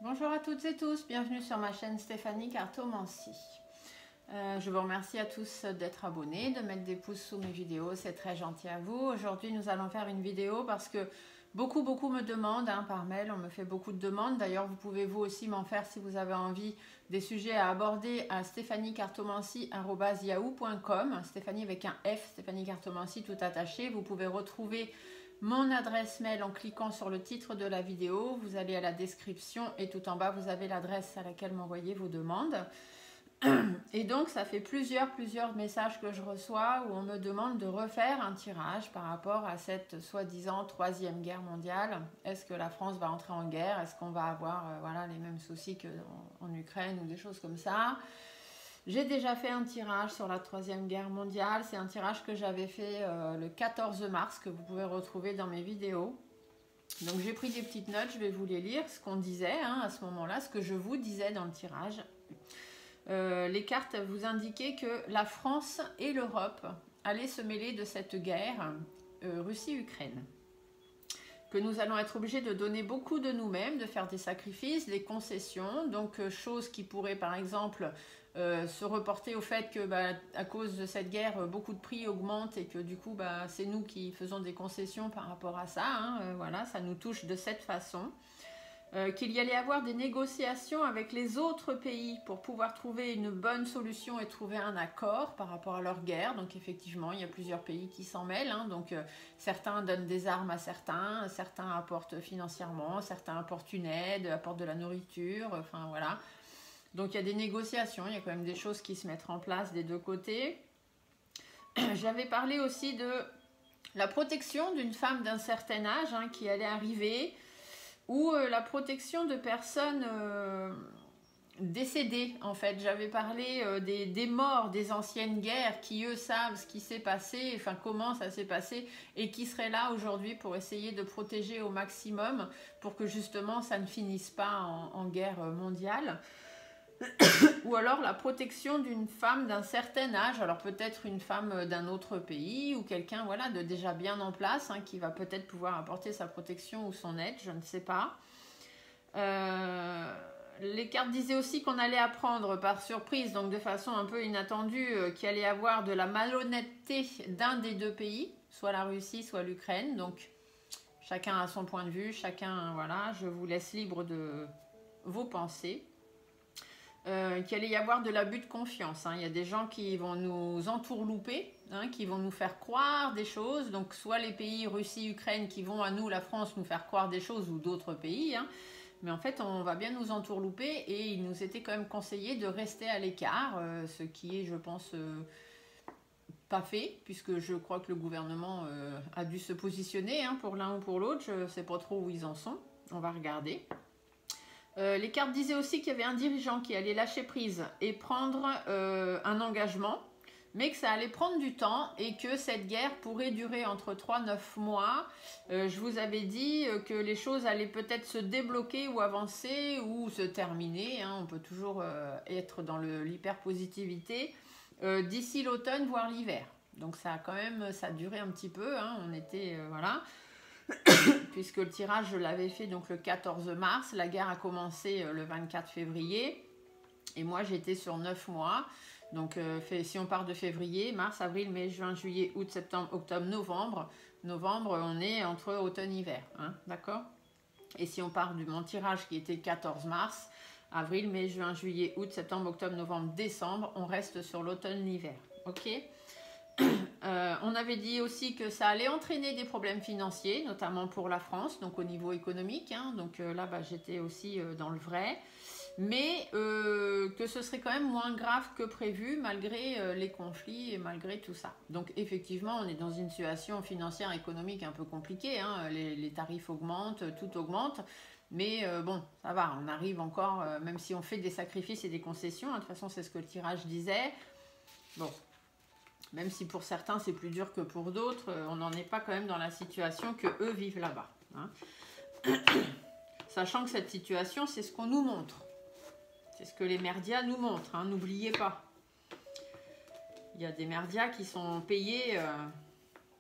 Bonjour à toutes et tous, bienvenue sur ma chaîne Stéphanie Cartomancie. Je vous remercie à tous d'être abonnés, de mettre des pouces sous mes vidéos, c'est très gentil à vous. Aujourd'hui nous allons faire une vidéo parce que beaucoup me demandent par mail, on me fait beaucoup de demandes. D'ailleurs vous pouvez vous aussi m'en faire si vous avez envie des sujets à aborder à stéphaniecartomancie@yahoo.com, Stéphanie avec un F, Stéphanie Cartomancie tout attaché. Vous pouvez retrouver mon adresse mail en cliquant sur le titre de la vidéo. Vous allez à la description et tout en bas vous avez l'adresse à laquelle m'envoyer vos demandes. Et donc ça fait plusieurs messages que je reçois où on me demande de refaire un tirage par rapport à cette soi-disant troisième guerre mondiale. Est-ce que la France va entrer en guerre? Est-ce qu'on va avoir voilà, les mêmes soucis qu'en Ukraine ou des choses comme ça? J'ai déjà fait un tirage sur la troisième guerre mondiale. C'est un tirage que j'avais fait le 14 mars, que vous pouvez retrouver dans mes vidéos. Donc j'ai pris des petites notes, je vais vous les lire, ce qu'on disait à ce moment-là, ce que je vous disais dans le tirage. Les cartes vous indiquaient que la France et l'Europe allaient se mêler de cette guerre Russie-Ukraine. Que nous allons être obligés de donner beaucoup de nous-mêmes, de faire des sacrifices, des concessions, donc choses qui pourraient par exemple se reporter au fait que à cause de cette guerre, beaucoup de prix augmentent et que du coup c'est nous qui faisons des concessions par rapport à ça, voilà, ça nous touche de cette façon. Qu'il y allait avoir des négociations avec les autres pays pour pouvoir trouver une bonne solution et trouver un accord par rapport à leur guerre. Donc effectivement, il y a plusieurs pays qui s'en mêlent. Donc certains donnent des armes à certains, certains apportent financièrement, certains apportent une aide, apportent de la nourriture, enfin voilà. Donc il y a des négociations, il y a quand même des choses qui se mettent en place des deux côtés. J'avais parlé aussi de la protection d'une femme d'un certain âge qui allait arriver, ou la protection de personnes décédées en fait. J'avais parlé des morts des anciennes guerres qui eux savent ce qui s'est passé, enfin comment ça s'est passé, et qui seraient là aujourd'hui pour essayer de protéger au maximum pour que justement ça ne finisse pas en guerre mondiale. Ou alors la protection d'une femme d'un certain âge, alors peut-être une femme d'un autre pays ou quelqu'un voilà, de déjà bien en place qui va peut-être pouvoir apporter sa protection ou son aide, je ne sais pas. Les cartes disaient aussi qu'on allait apprendre par surprise, donc de façon un peu inattendue, qu'il allait y avoir de la malhonnêteté d'un des deux pays, soit la Russie, soit l'Ukraine. Donc chacun a son point de vue, chacun, voilà, je vous laisse libre de vos pensées. Qu'il allait y avoir de l'abus de confiance. Il y a des gens qui vont nous entourlouper, qui vont nous faire croire des choses. Donc soit les pays Russie, Ukraine qui vont à nous, la France, nous faire croire des choses ou d'autres pays. Mais en fait, on va bien nous entourlouper et il nous était quand même conseillé de rester à l'écart, ce qui est, je pense, pas fait, puisque je crois que le gouvernement a dû se positionner pour l'un ou pour l'autre. Je ne sais pas trop où ils en sont. On va regarder. Les cartes disaient aussi qu'il y avait un dirigeant qui allait lâcher prise et prendre un engagement, mais que ça allait prendre du temps et que cette guerre pourrait durer entre 3 et 9 mois. Je vous avais dit que les choses allaient peut-être se débloquer ou avancer ou se terminer. On peut toujours être dans l'hyper-positivité d'ici l'automne, voire l'hiver. Donc ça a quand même, ça a duré un petit peu. On était, voilà. Puisque le tirage je l'avais fait donc le 14 mars, la guerre a commencé le 24 février et moi j'étais sur 9 mois. Donc si on part de février, mars, avril, mai, juin, juillet, août, septembre, octobre, novembre, on est entre automne-hiver, d'accord? Et si on part de mon tirage qui était 14 mars, avril, mai, juin, juillet, août, septembre, octobre, novembre, décembre, on reste sur l'automne-hiver, ok? On avait dit aussi que ça allait entraîner des problèmes financiers, notamment pour la France, donc au niveau économique. Donc là, j'étais aussi dans le vrai. Mais que ce serait quand même moins grave que prévu, malgré les conflits et malgré tout ça. Donc effectivement, on est dans une situation financière, économique un peu compliquée. Les tarifs augmentent, tout augmente. Mais bon, ça va, on arrive encore, même si on fait des sacrifices et des concessions. De toute façon, c'est ce que le tirage disait. Bon. Même si pour certains c'est plus dur que pour d'autres, on n'en est pas quand même dans la situation que eux vivent là-bas. Sachant que cette situation, c'est ce qu'on nous montre. C'est ce que les médias nous montrent, n'oubliez pas. Il y a des médias qui sont payés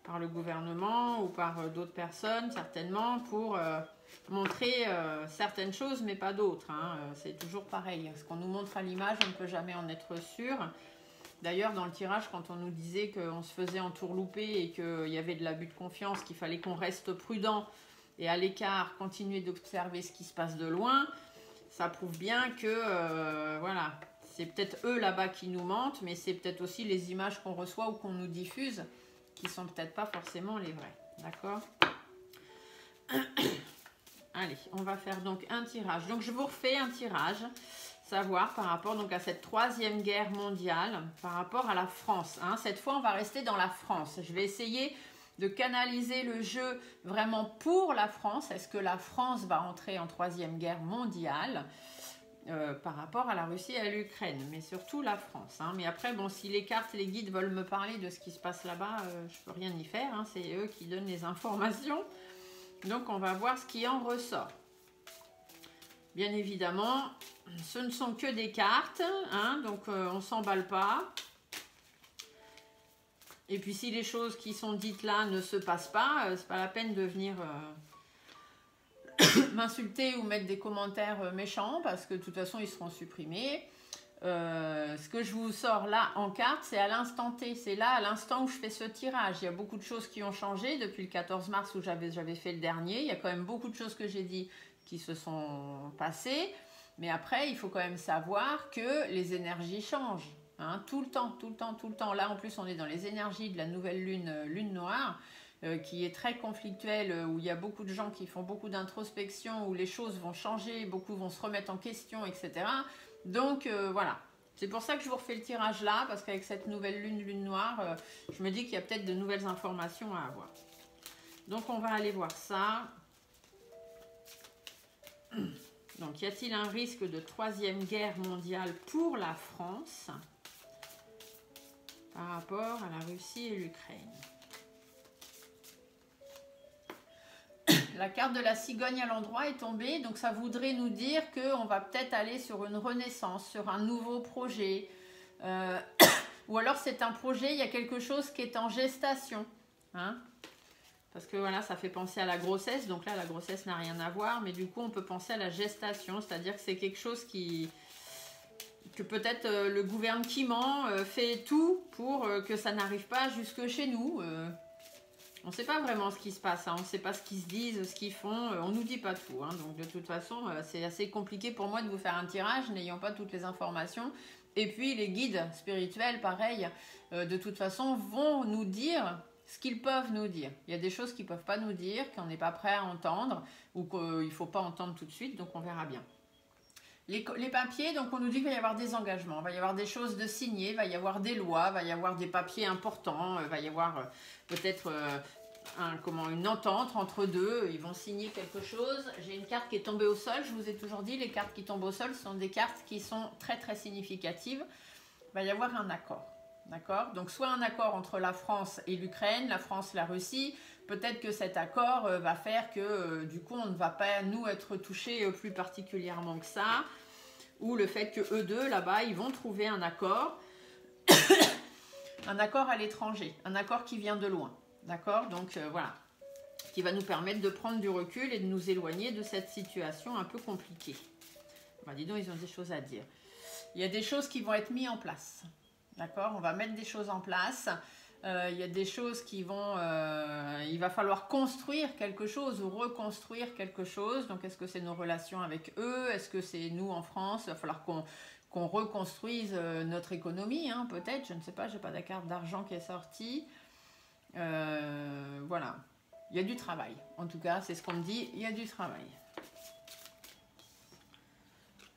par le gouvernement ou par d'autres personnes, certainement, pour montrer certaines choses, mais pas d'autres. Hein. C'est toujours pareil. Ce qu'on nous montre à l'image, on ne peut jamais en être sûr. D'ailleurs, dans le tirage, quand on nous disait qu'on se faisait entourlouper et qu'il y avait de l'abus de confiance, qu'il fallait qu'on reste prudent et à l'écart, continuer d'observer ce qui se passe de loin, ça prouve bien que, voilà, c'est peut-être eux là-bas qui nous mentent, mais c'est peut-être aussi les images qu'on reçoit ou qu'on nous diffuse qui sont peut-être pas forcément les vraies. D'accord? Allez, on va faire donc un tirage. Donc, je vous refais un tirage, savoir par rapport donc à cette 3e guerre mondiale, par rapport à la France. Hein. Cette fois, on va rester dans la France. Je vais essayer de canaliser le jeu vraiment pour la France. Est-ce que la France va entrer en 3e guerre mondiale par rapport à la Russie et à l'Ukraine, mais surtout la France. Hein. Mais après, bon, si les cartes et les guides veulent me parler de ce qui se passe là-bas, je peux rien y faire. Hein. C'est eux qui donnent les informations. Donc, on va voir ce qui en ressort. Bien évidemment, ce ne sont que des cartes, hein, donc on ne s'emballe pas. Et puis, si les choses qui sont dites là ne se passent pas, c'est pas la peine de venir m'insulter ou mettre des commentaires méchants, parce que de toute façon, ils seront supprimés. Ce que je vous sors là en carte, c'est à l'instant T, c'est là à l'instant où je fais ce tirage. Il y a beaucoup de choses qui ont changé depuis le 14 mars où j'avais fait le dernier. Il y a quand même beaucoup de choses que j'ai dit qui se sont passées, mais après il faut quand même savoir que les énergies changent, hein, tout le temps, tout le temps, tout le temps. Là en plus on est dans les énergies de la nouvelle lune noire, qui est très conflictuelle, où il y a beaucoup de gens qui font beaucoup d'introspection, où les choses vont changer, beaucoup vont se remettre en question, etc. Donc voilà, c'est pour ça que je vous refais le tirage là, parce qu'avec cette nouvelle lune noire, je me dis qu'il y a peut-être de nouvelles informations à avoir. Donc on va aller voir ça. Donc y a-t-il un risque de 3e guerre mondiale pour la France par rapport à la Russie et l'Ukraine? La carte de la cigogne à l'endroit est tombée, donc ça voudrait nous dire qu'on va peut-être aller sur une renaissance, sur un nouveau projet. Ou alors c'est un projet, il y a quelque chose qui est en gestation. Hein, parce que voilà, ça fait penser à la grossesse, donc là la grossesse n'a rien à voir, mais du coup on peut penser à la gestation, c'est-à-dire que c'est quelque chose que peut-être le gouvernement fait tout pour que ça n'arrive pas jusque chez nous. On ne sait pas vraiment ce qui se passe, hein. On ne sait pas ce qu'ils se disent, ce qu'ils font, on ne nous dit pas tout. Hein. Donc de toute façon, c'est assez compliqué pour moi de vous faire un tirage, n'ayant pas toutes les informations. Et puis les guides spirituels, pareil, de toute façon, vont nous dire ce qu'ils peuvent nous dire. Il y a des choses qu'ils ne peuvent pas nous dire, qu'on n'est pas prêt à entendre, ou qu'il ne faut pas entendre tout de suite, donc on verra bien. Les papiers, donc on nous dit qu'il va y avoir des engagements, il va y avoir des choses de signer, il va y avoir des lois, il va y avoir des papiers importants, il va y avoir peut-être une entente entre deux, ils vont signer quelque chose. J'ai une carte qui est tombée au sol, je vous ai toujours dit, les cartes qui tombent au sol sont des cartes qui sont très très significatives. Il va y avoir un accord, d'accord? Donc soit un accord entre la France et l'Ukraine, la France et la Russie. Peut-être que cet accord va faire que du coup on ne va pas nous être touchés plus particulièrement que ça, ou le fait que eux deux là-bas ils vont trouver un accord, un accord à l'étranger, un accord qui vient de loin, d'accord? Donc voilà, qui va nous permettre de prendre du recul et de nous éloigner de cette situation un peu compliquée. Bah, dis donc, ils ont des choses à dire. Il y a des choses qui vont être mises en place, d'accord? On va mettre des choses en place. Il y a des choses qui vont... il va falloir construire quelque chose ou reconstruire quelque chose. Donc, est-ce que c'est nos relations avec eux? Est-ce que c'est nous en France? Il va falloir qu'on reconstruise notre économie, hein, peut-être. Je ne sais pas, je n'ai pas de carte d'argent qui est sortie. Voilà. Il y a du travail. En tout cas, c'est ce qu'on me dit. Il y a du travail.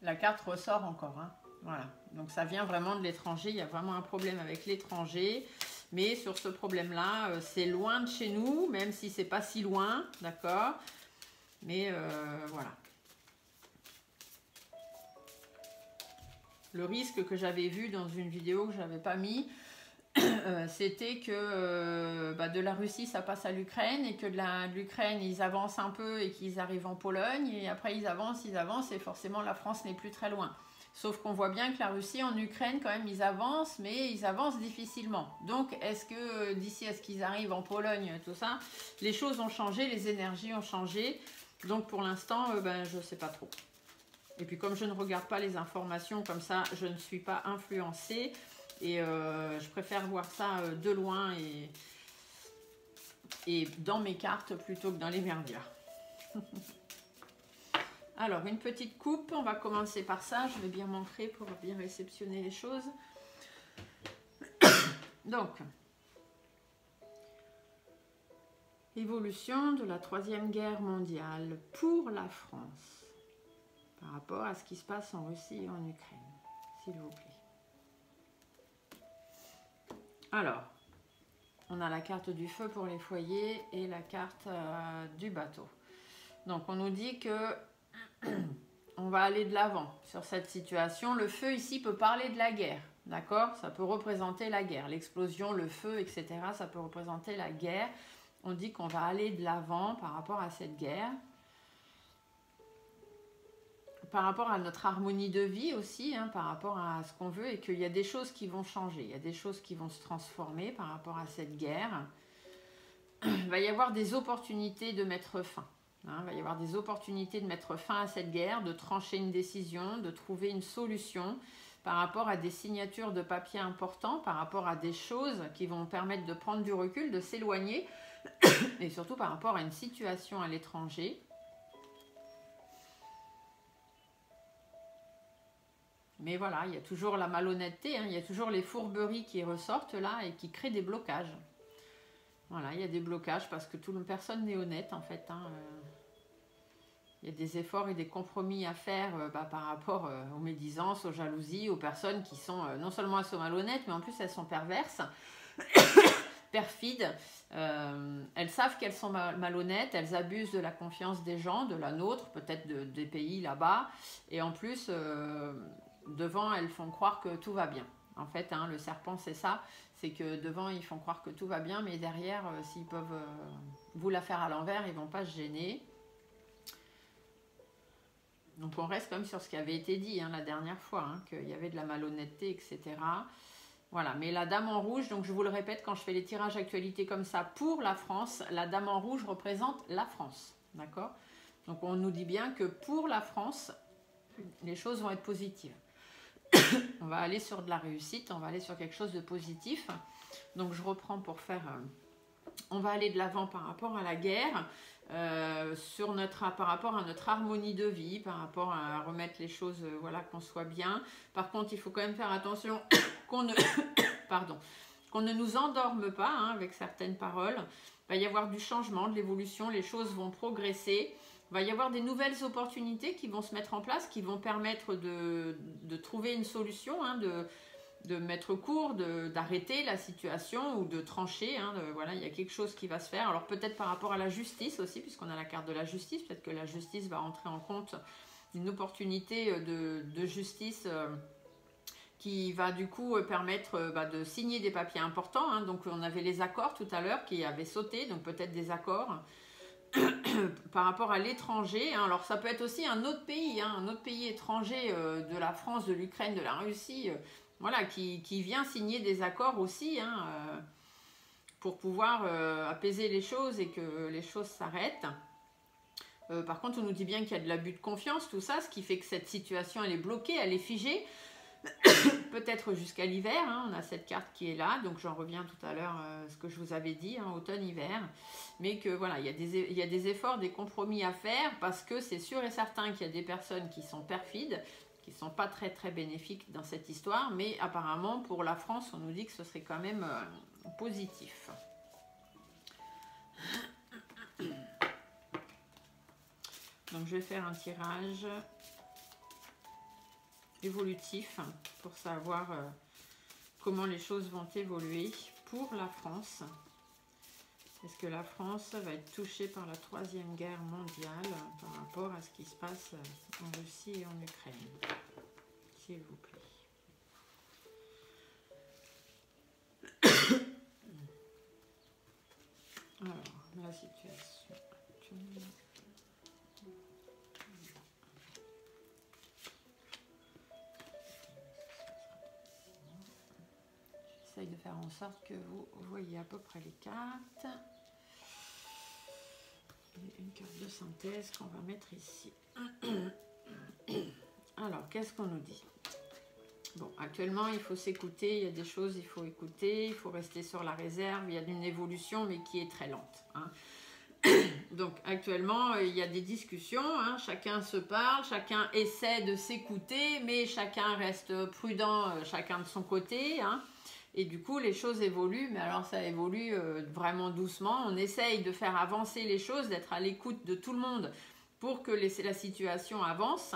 La carte ressort encore. Hein. Voilà. Donc, ça vient vraiment de l'étranger. Il y a vraiment un problème avec l'étranger. Mais sur ce problème-là, c'est loin de chez nous, même si c'est pas si loin, d'accord? Mais voilà. Le risque que j'avais vu dans une vidéo que je n'avais pas mis, c'était que de la Russie, ça passe à l'Ukraine, et que de l'Ukraine, ils avancent un peu et qu'ils arrivent en Pologne, et après ils avancent, et forcément la France n'est plus très loin. Sauf qu'on voit bien que la Russie en Ukraine, quand même, ils avancent, mais ils avancent difficilement. Donc, est-ce que d'ici à ce qu'ils arrivent en Pologne, tout ça, les choses ont changé, les énergies ont changé. Donc pour l'instant, ben, je ne sais pas trop. Et puis comme je ne regarde pas les informations comme ça, je ne suis pas influencée. Et je préfère voir ça de loin et dans mes cartes plutôt que dans les merdias. Alors, une petite coupe, on va commencer par ça. Je vais bien m'ancrer pour bien réceptionner les choses. Donc, évolution de la Troisième Guerre mondiale pour la France par rapport à ce qui se passe en Russie et en Ukraine, s'il vous plaît. Alors, on a la carte du feu pour les foyers et la carte du bateau. Donc, on nous dit que on va aller de l'avant sur cette situation. Le feu ici peut parler de la guerre, d'accord? Ça peut représenter la guerre, l'explosion, le feu, etc. Ça peut représenter la guerre. On dit qu'on va aller de l'avant par rapport à cette guerre. Par rapport à notre harmonie de vie aussi, hein, par rapport à ce qu'on veut, et qu'il y a des choses qui vont changer, il y a des choses qui vont se transformer par rapport à cette guerre. Il va y avoir des opportunités de mettre fin. Hein, il va y avoir des opportunités de mettre fin à cette guerre, de trancher une décision, de trouver une solution par rapport à des signatures de papier importants, par rapport à des choses qui vont permettre de prendre du recul, de s'éloigner, et surtout par rapport à une situation à l'étranger. Mais voilà, il y a toujours la malhonnêteté, hein, il y a toujours les fourberies qui ressortent là et qui créent des blocages. Voilà, il y a des blocages parce que personne n'est honnête en fait. Hein, il y a des efforts et des compromis à faire par rapport aux médisances, aux jalousies, aux personnes qui sont non seulement elles sont malhonnêtes, mais en plus elles sont perverses, perfides. Elles savent qu'elles sont malhonnêtes, elles abusent de la confiance des gens, de la nôtre, peut-être des pays là-bas. Et en plus, devant, elles font croire que tout va bien. En fait, hein, le serpent, c'est ça. C'est que devant, ils font croire que tout va bien, mais derrière, s'ils peuvent vous la faire à l'envers, ils ne vont pas se gêner. Donc on reste comme sur ce qui avait été dit hein, la dernière fois, hein, qu'il y avait de la malhonnêteté, etc. Voilà, mais la dame en rouge, donc je vous le répète, quand je fais les tirages actualités comme ça pour la France, la dame en rouge représente la France, d'accord? Donc on nous dit bien que pour la France, les choses vont être positives. On va aller sur de la réussite, on va aller sur quelque chose de positif. Donc je reprends pour faire... on va aller de l'avant par rapport à la guerre, par rapport à notre harmonie de vie, par rapport à remettre les choses, voilà, qu'on soit bien. Par contre, il faut quand même faire attention qu'on ne, qu'on ne nous endorme pas hein, avec certaines paroles. Il va y avoir du changement, de l'évolution, les choses vont progresser. Il va y avoir des nouvelles opportunités qui vont se mettre en place, qui vont permettre de trouver une solution, hein, de mettre court, d'arrêter la situation ou de trancher. Hein, voilà, il y a quelque chose qui va se faire. Alors peut-être par rapport à la justice aussi, puisqu'on a la carte de la justice, peut-être que la justice va entrer en compte une opportunité de justice qui va du coup permettre de signer des papiers importants. Hein. Donc on avait les accords tout à l'heure qui avaient sauté, donc peut-être des accords par rapport à l'étranger. Hein. Alors ça peut être aussi un autre pays, hein, un autre pays étranger de la France, de l'Ukraine, de la Russie, voilà, qui vient signer des accords aussi hein, pour pouvoir apaiser les choses et que les choses s'arrêtent. Par contre, on nous dit bien qu'il y a de l'abus de confiance, tout ça, ce qui fait que cette situation, elle est bloquée, elle est figée, peut-être jusqu'à l'hiver. Hein, on a cette carte qui est là, donc j'en reviens tout à l'heure, ce que je vous avais dit, hein, automne-hiver. Mais que voilà, il y a des efforts, des compromis à faire, parce que c'est sûr et certain qu'il y a des personnes qui sont perfides, qui ne sont pas très très bénéfiques dans cette histoire, mais apparemment pour la France, on nous dit que ce serait quand même positif. Donc je vais faire un tirage évolutif pour savoir comment les choses vont évoluer pour la France. Est-ce que la France va être touchée par la Troisième Guerre mondiale par rapport à ce qui se passe en Russie et en Ukraine? S'il vous plaît. Alors, la situation actuelle. J'essaye de faire en sorte que vous voyez à peu près les cartes. Et Une carte de synthèse qu'on va mettre ici. Alors, qu'est-ce qu'on nous dit? Bon, actuellement, il faut s'écouter, il y a des choses, il faut écouter, il faut rester sur la réserve, il y a une évolution, mais qui est très lente. Hein. Donc, actuellement, il y a des discussions, hein, chacun se parle, chacun essaie de s'écouter, mais chacun reste prudent, chacun de son côté. Hein. Et du coup, les choses évoluent, mais alors ça évolue vraiment doucement. On essaye de faire avancer les choses, d'être à l'écoute de tout le monde pour que la situation avance.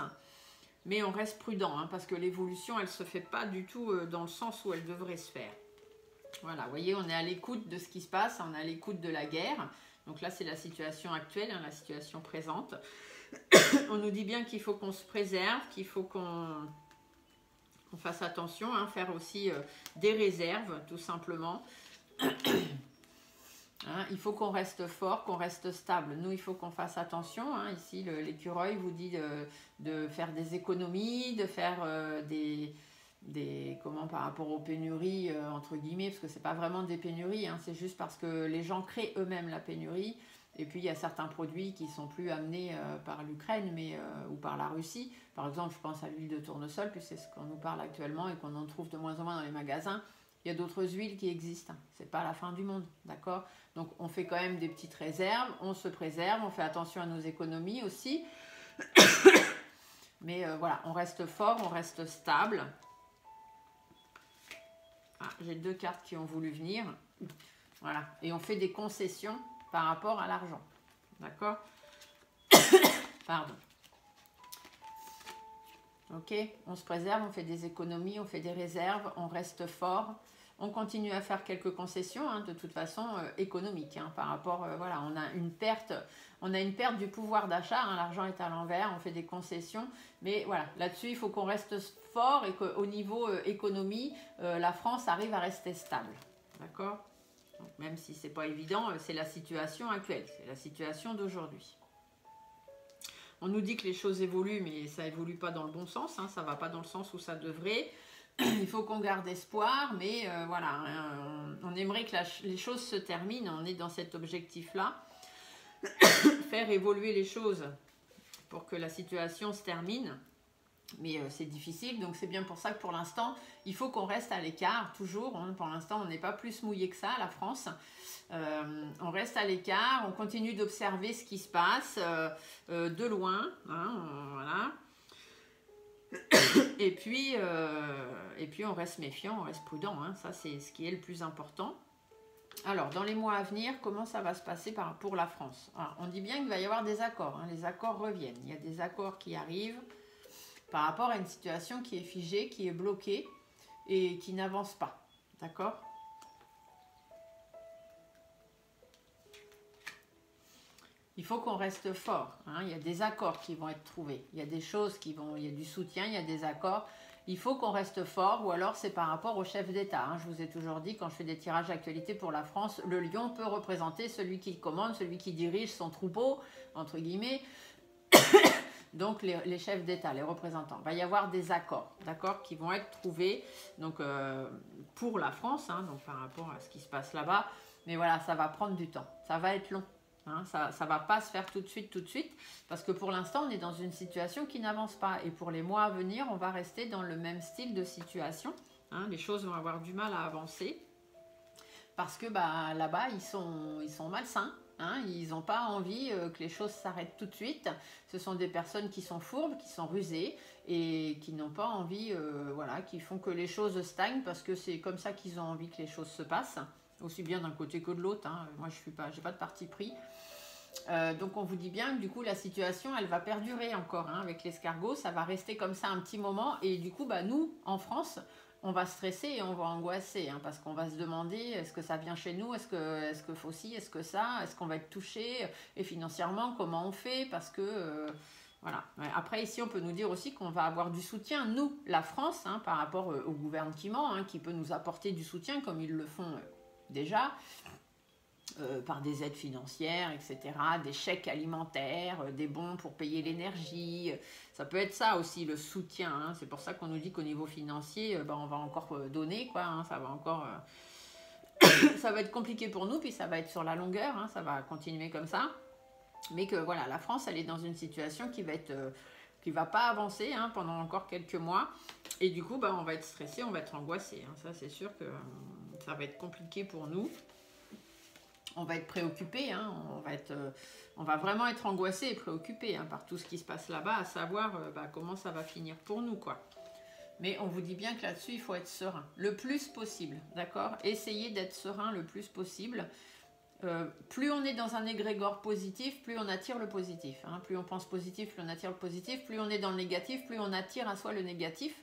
Mais on reste prudent, hein, parce que l'évolution, elle ne se fait pas du tout dans le sens où elle devrait se faire. Voilà, vous voyez, on est à l'écoute de ce qui se passe, on est à l'écoute de la guerre. Donc là, c'est la situation actuelle, hein, la situation présente. On nous dit bien qu'il faut qu'on se préserve, qu'il faut qu'on fasse attention, hein, faire aussi des réserves, tout simplement. Hein, il faut qu'on reste fort, qu'on reste stable. Nous, il faut qu'on fasse attention. Hein. Ici, l'écureuil vous dit de faire des économies, de faire comment par rapport aux pénuries, entre guillemets, parce que c'est pas vraiment des pénuries, hein, c'est juste parce que les gens créent eux-mêmes la pénurie. Et puis, il y a certains produits qui sont plus amenés par l'Ukraine ou par la Russie. Par exemple, je pense à l'huile de tournesol, puis c'est ce qu'on nous parle actuellement et qu'on en trouve de moins en moins dans les magasins. Il y a d'autres huiles qui existent. C'est pas la fin du monde, d'accord? Donc, on fait quand même des petites réserves, on se préserve, on fait attention à nos économies aussi. Mais voilà, on reste fort, on reste stable. Ah, j'ai 2 cartes qui ont voulu venir. Voilà, et on fait des concessions par rapport à l'argent. D'accord? Pardon. Ok, on se préserve, on fait des économies, on fait des réserves, on reste fort. On continue à faire quelques concessions, hein, de toute façon économiques, hein, par rapport, voilà, on a une perte du pouvoir d'achat, hein, l'argent est à l'envers, on fait des concessions, mais voilà, là-dessus il faut qu'on reste fort et qu'au niveau économie, la France arrive à rester stable, d'accord? Même si c'est pas évident, c'est la situation actuelle, c'est la situation d'aujourd'hui. On nous dit que les choses évoluent, mais ça évolue pas dans le bon sens, hein, ça va pas dans le sens où ça devrait. Il faut qu'on garde espoir, mais voilà, on aimerait que les choses se terminent, on est dans cet objectif-là. Faire évoluer les choses pour que la situation se termine, mais c'est difficile, donc c'est bien pour ça que pour l'instant, il faut qu'on reste à l'écart, toujours. Hein, pour l'instant, on n'est pas plus mouillé que ça, la France. On reste à l'écart, on continue d'observer ce qui se passe de loin, hein, voilà. Et puis on reste méfiant, on reste prudent, hein, ça c'est ce qui est le plus important. Alors, dans les mois à venir, comment ça va se passer pour la France? Alors, on dit bien qu'il va y avoir des accords, hein, les accords reviennent. Il y a des accords qui arrivent par rapport à une situation qui est figée, qui est bloquée et qui n'avance pas, d'accord? Il faut qu'on reste fort, hein. Il y a des accords qui vont être trouvés, il y a des choses il y a du soutien, il y a des accords. Il faut qu'on reste fort, ou alors c'est par rapport au chef d'État. Hein. Je vous ai toujours dit, quand je fais des tirages d'actualité pour la France, le lion peut représenter celui qui commande, celui qui dirige son troupeau, entre guillemets. Donc les chefs d'État, les représentants. Il va y avoir des accords, d'accord, qui vont être trouvés donc, pour la France, hein, donc par rapport à ce qui se passe là-bas. Mais voilà, ça va prendre du temps, ça va être long. Hein, ça ne va pas se faire tout de suite, parce que pour l'instant, on est dans une situation qui n'avance pas. Et pour les mois à venir, on va rester dans le même style de situation. Hein, les choses vont avoir du mal à avancer, parce que là-bas, ils sont malsains. Hein, ils n'ont pas envie que les choses s'arrêtent tout de suite. Ce sont des personnes qui sont fourbes, qui sont rusées, et qui n'ont pas envie, voilà, qui font que les choses stagnent, parce que c'est comme ça qu'ils ont envie que les choses se passent. Aussi bien d'un côté que de l'autre, hein. Moi j'ai pas de parti pris. Donc on vous dit bien que du coup la situation elle va perdurer encore, hein, avec l'escargot, ça va rester comme ça un petit moment, et du coup nous en France on va stresser et on va angoisser, hein, parce qu'on va se demander est-ce que ça vient chez nous, est-ce que faut ci, est-ce que ça, est-ce qu'on va être touché, et financièrement comment on fait, parce que voilà. Après ici on peut nous dire aussi qu'on va avoir du soutien, nous la France, hein, par rapport au gouvernement, hein, qui peut nous apporter du soutien comme ils le font déjà, par des aides financières, etc., des chèques alimentaires, des bons pour payer l'énergie. Ça peut être ça aussi, le soutien. Hein. C'est pour ça qu'on nous dit qu'au niveau financier, on va encore donner, quoi. Hein. Ça va encore... ça va être compliqué pour nous, puis ça va être sur la longueur. Hein. Ça va continuer comme ça. Mais que voilà, la France, elle est dans une situation qui va pas avancer hein, pendant encore quelques mois. Et du coup, bah, on va être stressé, on va être angoissé. Hein. Ça, c'est sûr que ça va être compliqué pour nous. On va être préoccupé, hein. On va vraiment être angoissé et préoccupé hein, par tout ce qui se passe là-bas, à savoir bah, comment ça va finir pour nous, quoi. Mais on vous dit bien que là-dessus, il faut être serein, le plus possible, d'accord? Essayez d'être serein le plus possible. Plus on est dans un égrégore positif, plus on attire le positif. Hein. Plus on pense positif, plus on attire le positif. Plus on est dans le négatif, plus on attire à soi le négatif.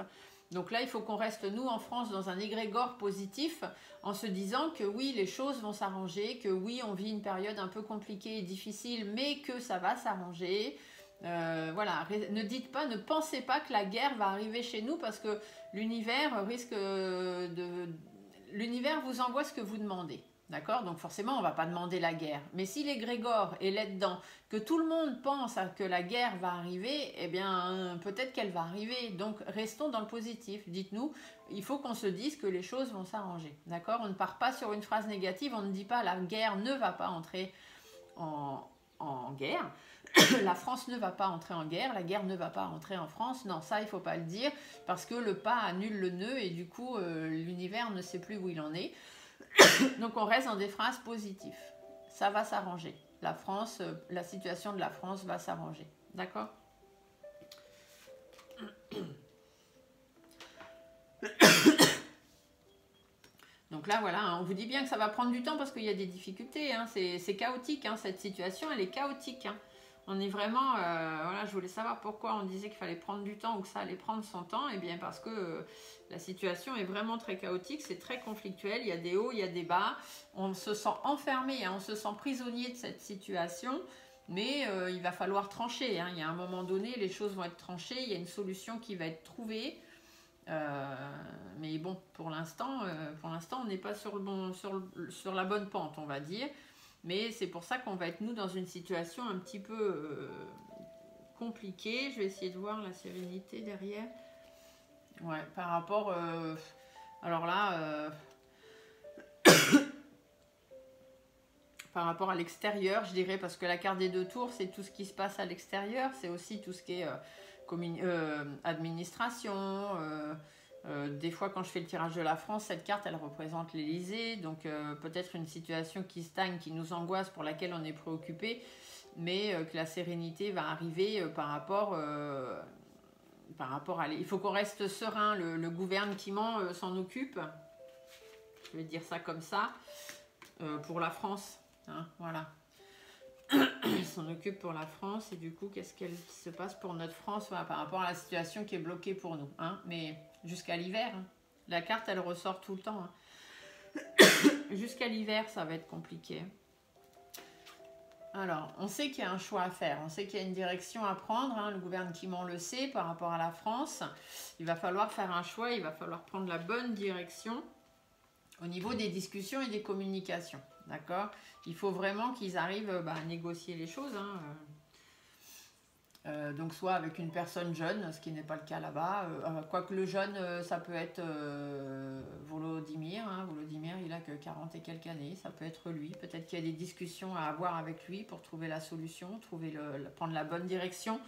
Donc là, il faut qu'on reste, nous, en France, dans un égrégore positif, en se disant que oui, les choses vont s'arranger, que oui, on vit une période un peu compliquée et difficile, mais que ça va s'arranger. Voilà, ne pensez pas que la guerre va arriver chez nous, parce que l'univers l'univers vous envoie ce que vous demandez. D'accord? Donc forcément, on ne va pas demander la guerre. Mais si l'égrégore est là-dedans, que tout le monde pense que la guerre va arriver, eh bien, peut-être qu'elle va arriver. Donc, restons dans le positif. Dites-nous, il faut qu'on se dise que les choses vont s'arranger. D'accord? On ne part pas sur une phrase négative, on ne dit pas la guerre ne va pas entrer en guerre. La France ne va pas entrer en guerre, la guerre ne va pas entrer en France. Non, ça, il ne faut pas le dire, parce que le pas annule le nœud, et du coup, l'univers ne sait plus où il en est. Donc on reste dans des phrases positives. Ça va s'arranger. La France, la situation de la France va s'arranger. D'accord? Donc là, voilà, hein, on vous dit bien que ça va prendre du temps parce qu'il y a des difficultés. Hein, c'est chaotique, hein, cette situation, elle est chaotique. Hein. On est vraiment, voilà, je voulais savoir pourquoi on disait qu'il fallait prendre du temps ou que ça allait prendre son temps. Eh bien parce que la situation est vraiment très chaotique, c'est très conflictuel, il y a des hauts, il y a des bas. On se sent enfermé, hein, on se sent prisonnier de cette situation, mais il va falloir trancher. Hein. Il y a un moment donné, les choses vont être tranchées, il y a une solution qui va être trouvée. Mais bon, pour l'instant, on n'est pas sur la bonne pente, on va dire. Mais c'est pour ça qu'on va être, nous, dans une situation un petit peu compliquée. Je vais essayer de voir la sérénité derrière. Ouais, par rapport... alors là... par rapport à l'extérieur, je dirais, parce que la carte des deux tours, c'est tout ce qui se passe à l'extérieur. C'est aussi tout ce qui est administration... des fois, quand je fais le tirage de la France, cette carte, elle représente l'Élysée. Donc, peut-être une situation qui stagne, qui nous angoisse, pour laquelle on est préoccupé, mais que la sérénité va arriver par rapport à... Il faut qu'on reste serein. Le gouvernement s'en occupe. Je vais dire ça comme ça. Pour la France. Hein, voilà. Il s'en occupe pour la France. Et du coup, qu'est-ce qu'elle se passe pour notre France, voilà, par rapport à la situation qui est bloquée pour nous. Hein, mais... jusqu'à l'hiver. Hein. La carte, elle ressort tout le temps. Hein. Jusqu'à l'hiver, ça va être compliqué. Alors, on sait qu'il y a un choix à faire. On sait qu'il y a une direction à prendre. Hein. Le gouvernement le sait par rapport à la France. Il va falloir faire un choix. Il va falloir prendre la bonne direction au niveau des discussions et des communications. D'accord? Il faut vraiment qu'ils arrivent à négocier les choses. Hein. Donc soit avec une personne jeune, ce qui n'est pas le cas là-bas. Quoique le jeune, ça peut être Volodymyr. Hein. Volodymyr, il a que 40 et quelques années. Ça peut être lui. Peut-être qu'il y a des discussions à avoir avec lui pour trouver la solution, prendre la bonne direction.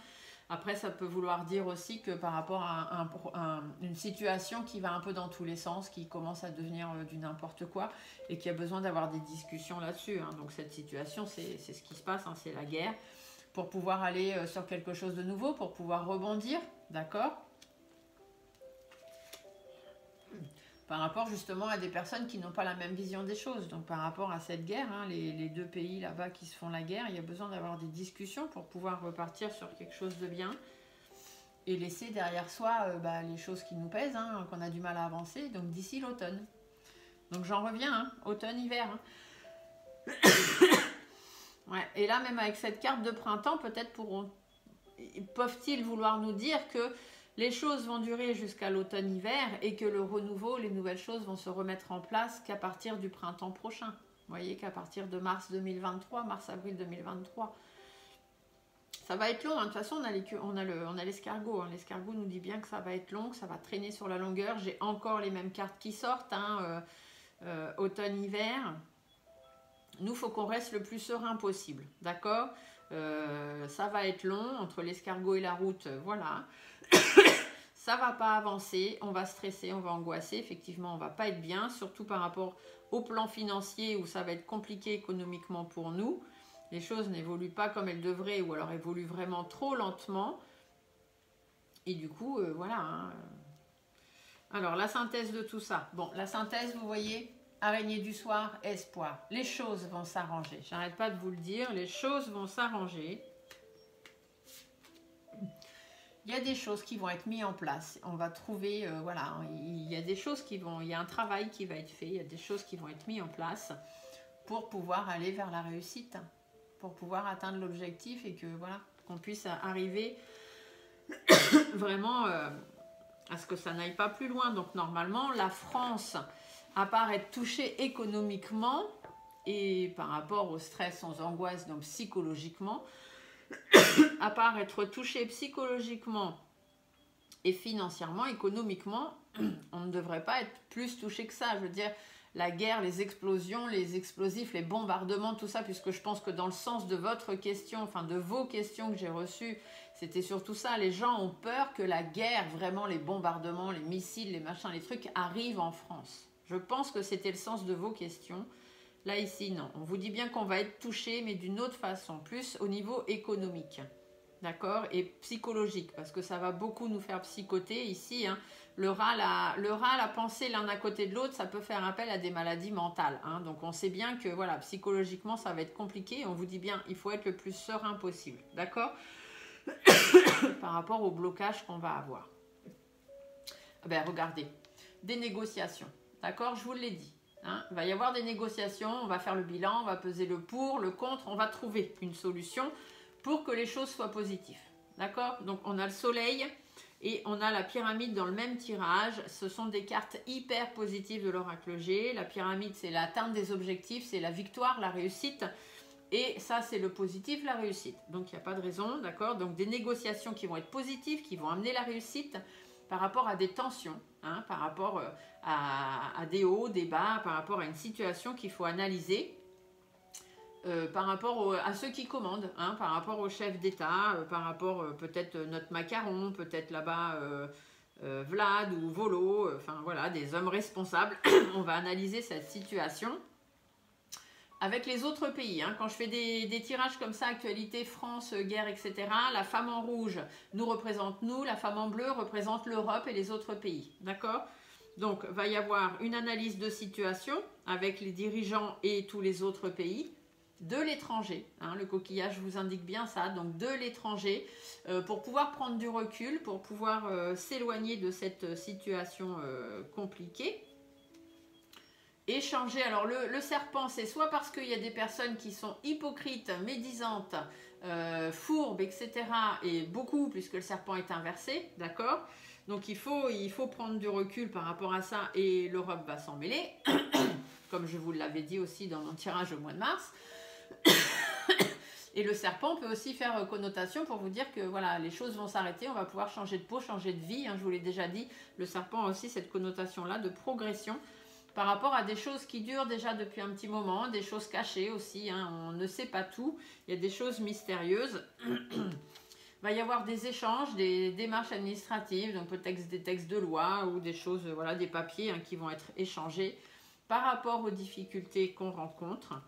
Après, ça peut vouloir dire aussi que par rapport à une situation qui va un peu dans tous les sens, qui commence à devenir du n'importe quoi, et qui a besoin d'avoir des discussions là-dessus. Hein. Donc cette situation, c'est ce qui se passe, hein, c'est la guerre. Pour pouvoir aller sur quelque chose de nouveau, pour pouvoir rebondir, d'accord? Par rapport justement à des personnes qui n'ont pas la même vision des choses. Donc par rapport à cette guerre, hein, les deux pays là-bas qui se font la guerre, il y a besoin d'avoir des discussions pour pouvoir repartir sur quelque chose de bien et laisser derrière soi les choses qui nous pèsent, hein, qu'on a du mal à avancer, donc d'ici l'automne. Donc j'en reviens, hein, automne-hiver. Hein. Ouais. Et là, même avec cette carte de printemps, peut-être peuvent-ils vouloir nous dire que les choses vont durer jusqu'à l'automne-hiver et que le renouveau, les nouvelles choses vont se remettre en place qu'à partir du printemps prochain. Vous voyez qu'à partir de mars 2023, mars-avril 2023. Ça va être long, hein. De toute façon, on a l'escargot. Hein. L'escargot nous dit bien que ça va être long, que ça va traîner sur la longueur. J'ai encore les mêmes cartes qui sortent, hein, automne-hiver. Nous, il faut qu'on reste le plus serein possible, d'accord? ça va être long, entre l'escargot et la route, voilà. Ça va pas avancer, on va stresser, on va angoisser, effectivement on va pas être bien, surtout par rapport au plan financier où ça va être compliqué économiquement pour nous. Les choses n'évoluent pas comme elles devraient ou alors évoluent vraiment trop lentement. Et du coup, voilà. Hein. Alors, la synthèse de tout ça. Bon, la synthèse, vous voyez, araignée du soir, espoir. Les choses vont s'arranger. J'arrête pas de vous le dire, les choses vont s'arranger. Il y a des choses qui vont être mises en place. On va trouver, voilà, il y a des choses qui vont, il y a un travail qui va être fait, il y a des choses qui vont être mises en place pour pouvoir aller vers la réussite, pour pouvoir atteindre l'objectif et que, voilà, qu'on puisse arriver vraiment à ce que ça n'aille pas plus loin. Donc, normalement, la France, à part être touchée économiquement et par rapport au stress, aux angoisses, donc psychologiquement, à part être touché psychologiquement et financièrement, économiquement, on ne devrait pas être plus touché que ça. Je veux dire, la guerre, les explosions, les explosifs, les bombardements, tout ça, puisque je pense que dans le sens de votre question, enfin de vos questions que j'ai reçues, c'était surtout ça. Les gens ont peur que la guerre, vraiment les bombardements, les missiles, les machins, les trucs, arrivent en France. Je pense que c'était le sens de vos questions. Là, ici, non. On vous dit bien qu'on va être touché, mais d'une autre façon, plus au niveau économique. D'accord? Et psychologique, parce que ça va beaucoup nous faire psychoter ici. Hein. Le rat, la pensée l'un à côté de l'autre, ça peut faire appel à des maladies mentales. Hein. Donc, on sait bien que, voilà, psychologiquement, ça va être compliqué. On vous dit bien, il faut être le plus serein possible. D'accord? Par rapport au blocage qu'on va avoir. Ben, regardez. Des négociations. D'accord? Je vous l'ai dit. Hein, il va y avoir des négociations, on va faire le bilan, on va peser le pour, le contre, on va trouver une solution pour que les choses soient positives. D'accord? Donc on a le soleil et on a la pyramide dans le même tirage. Ce sont des cartes hyper positives de l'oracle G. La pyramide, c'est l'atteinte des objectifs, c'est la victoire, la réussite. Et ça, c'est le positif, la réussite. Donc il n'y a pas de raison, d'accord? Donc des négociations qui vont être positives, qui vont amener la réussite par rapport à des tensions, hein, par rapport à des hauts, des bas, par rapport à une situation qu'il faut analyser, par rapport à ceux qui commandent, hein, par rapport au chef d'État, par rapport peut-être notre macaron, peut-être là-bas Vlad ou Volo, enfin voilà, des hommes responsables. On va analyser cette situation avec les autres pays. Hein. Quand je fais des tirages comme ça, actualité, France, guerre, etc., la femme en rouge nous représente nous, la femme en bleu représente l'Europe et les autres pays. D'accord? Donc, va y avoir une analyse de situation avec les dirigeants et tous les autres pays de l'étranger. Hein, le coquillage vous indique bien ça, donc de l'étranger, pour pouvoir prendre du recul, pour pouvoir s'éloigner de cette situation compliquée. Échanger, alors le serpent, c'est soit parce qu'il y a des personnes qui sont hypocrites, médisantes, fourbes, etc. Et beaucoup, puisque le serpent est inversé, d'accord? Donc il faut prendre du recul par rapport à ça et l'Europe va s'en mêler, comme je vous l'avais dit aussi dans mon tirage au mois de mars. Et le serpent peut aussi faire connotation pour vous dire que voilà, les choses vont s'arrêter, on va pouvoir changer de peau, changer de vie. Hein, je vous l'ai déjà dit, le serpent a aussi cette connotation-là de progression par rapport à des choses qui durent déjà depuis un petit moment, des choses cachées aussi, hein, on ne sait pas tout, il y a des choses mystérieuses. Il va y avoir des échanges, des démarches administratives, donc peut-être des textes de loi ou des choses, voilà, des papiers hein, qui vont être échangés par rapport aux difficultés qu'on rencontre,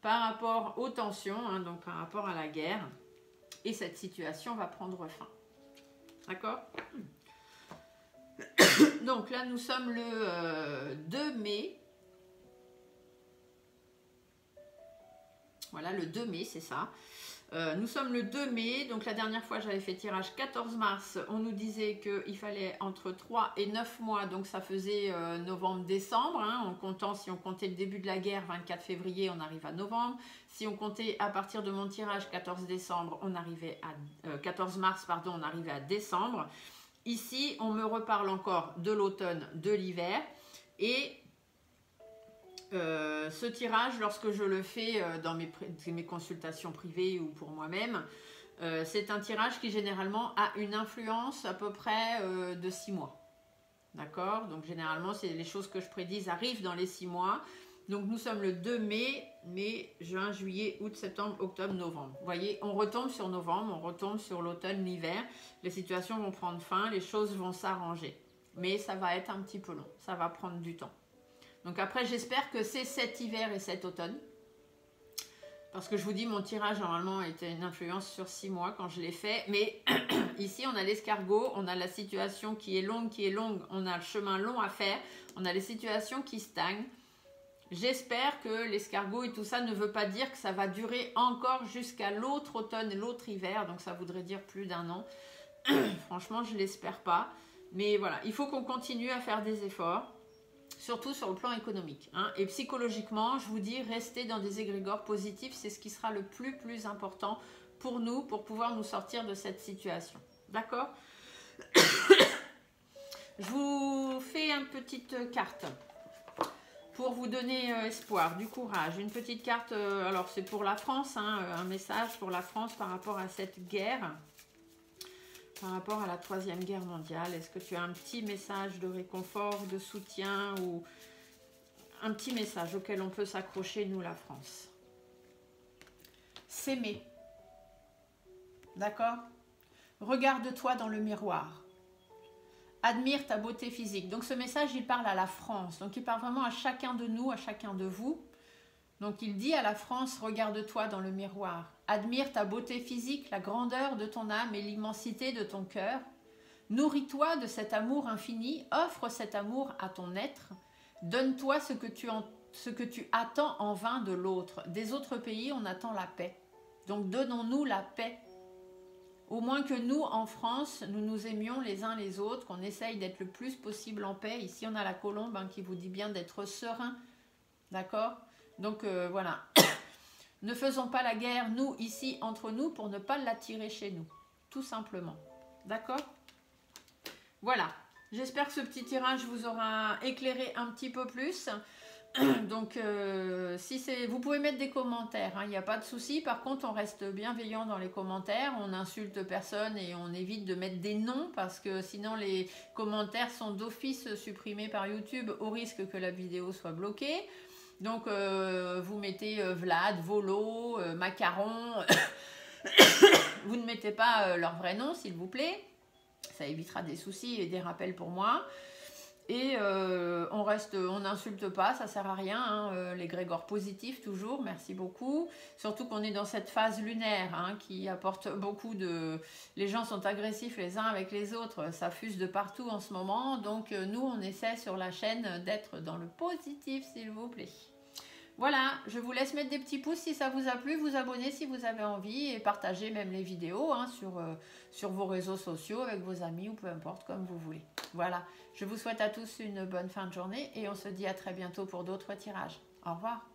par rapport aux tensions, hein, donc par rapport à la guerre, et cette situation va prendre fin. D'accord ? Donc là, nous sommes le 2 mai. Voilà, le 2 mai, c'est ça. Nous sommes le 2 mai. Donc la dernière fois, j'avais fait tirage 14 mars. On nous disait qu'il fallait entre 3 et 9 mois. Donc ça faisait novembre-décembre. Hein, en comptant, si on comptait le début de la guerre, 24 février, on arrive à novembre. Si on comptait à partir de mon tirage 14 décembre, on arrivait à 14 mars, pardon, on arrivait à décembre. Ici, on me reparle encore de l'automne, de l'hiver. Et ce tirage, lorsque je le fais dans mes consultations privées ou pour moi-même, c'est un tirage qui généralement a une influence à peu près de 6 mois. D'accord? Donc généralement, les choses que je prédise arrivent dans les 6 mois. Donc nous sommes le 2 mai, juin, juillet, août, septembre, octobre, novembre. Vous voyez, on retombe sur novembre, on retombe sur l'automne, l'hiver. Les situations vont prendre fin, les choses vont s'arranger. Mais ça va être un petit peu long, ça va prendre du temps. Donc après, j'espère que c'est cet hiver et cet automne. Parce que je vous dis, mon tirage normalement était une influence sur 6 mois quand je l'ai fait. Mais ici, on a l'escargot, on a la situation qui est longue, on a le chemin long à faire, on a les situations qui stagnent. J'espère que l'escargot et tout ça ne veut pas dire que ça va durer encore jusqu'à l'autre automne et l'autre hiver. Donc ça voudrait dire plus d'1 an. Franchement, je ne l'espère pas. Mais voilà, il faut qu'on continue à faire des efforts. Surtout sur le plan économique. Hein. Et psychologiquement, je vous dis, restez dans des égrégores positifs. C'est ce qui sera le plus important pour nous, pour pouvoir nous sortir de cette situation. D'accord? Je vous fais une petite carte pour vous donner espoir, du courage. Une petite carte, alors c'est pour la France, hein, un message pour la France par rapport à cette guerre, par rapport à la 3e guerre mondiale. Est-ce que tu as un petit message de réconfort, de soutien ou un petit message auquel on peut s'accrocher, nous, la France? S'aimer. D'accord? Regarde-toi dans le miroir. Admire ta beauté physique. Donc ce message, il parle à la France. Donc il parle vraiment à chacun de nous, à chacun de vous. Donc il dit à la France, regarde-toi dans le miroir. Admire ta beauté physique, la grandeur de ton âme et l'immensité de ton cœur. Nourris-toi de cet amour infini. Offre cet amour à ton être. Donne-toi ce que tu attends en vain de l'autre. Des autres pays, on attend la paix. Donc donnons-nous la paix. Au moins que nous, en France, nous nous aimions les uns les autres, qu'on essaye d'être le plus possible en paix. Ici, on a la colombe hein, qui vous dit bien d'être serein. D'accord? Donc, voilà. Ne faisons pas la guerre, nous, ici, entre nous, pour ne pas l'attirer chez nous. Tout simplement. D'accord? Voilà. J'espère que ce petit tirage vous aura éclairé un petit peu plus. Donc, vous pouvez mettre des commentaires, il n'y a pas de souci. Par contre, on reste bienveillant dans les commentaires. On n'insulte personne et on évite de mettre des noms parce que sinon, les commentaires sont d'office supprimés par YouTube au risque que la vidéo soit bloquée. Donc, vous mettez Vlad, Volo, Macaron. Vous ne mettez pas leur vrai nom, s'il vous plaît. Ça évitera des soucis et des rappels pour moi. Et on n'insulte pas, ça sert à rien, hein, l'égrégore positif toujours, merci beaucoup. Surtout qu'on est dans cette phase lunaire hein, qui apporte beaucoup de... Les gens sont agressifs les uns avec les autres, ça fuse de partout en ce moment. Donc nous, on essaie sur la chaîne d'être dans le positif, s'il vous plaît. Voilà, je vous laisse mettre des petits pouces si ça vous a plu, vous abonner si vous avez envie et partager même les vidéos hein, sur vos réseaux sociaux avec vos amis ou peu importe, comme vous voulez. Voilà, je vous souhaite à tous une bonne fin de journée et on se dit à très bientôt pour d'autres tirages. Au revoir.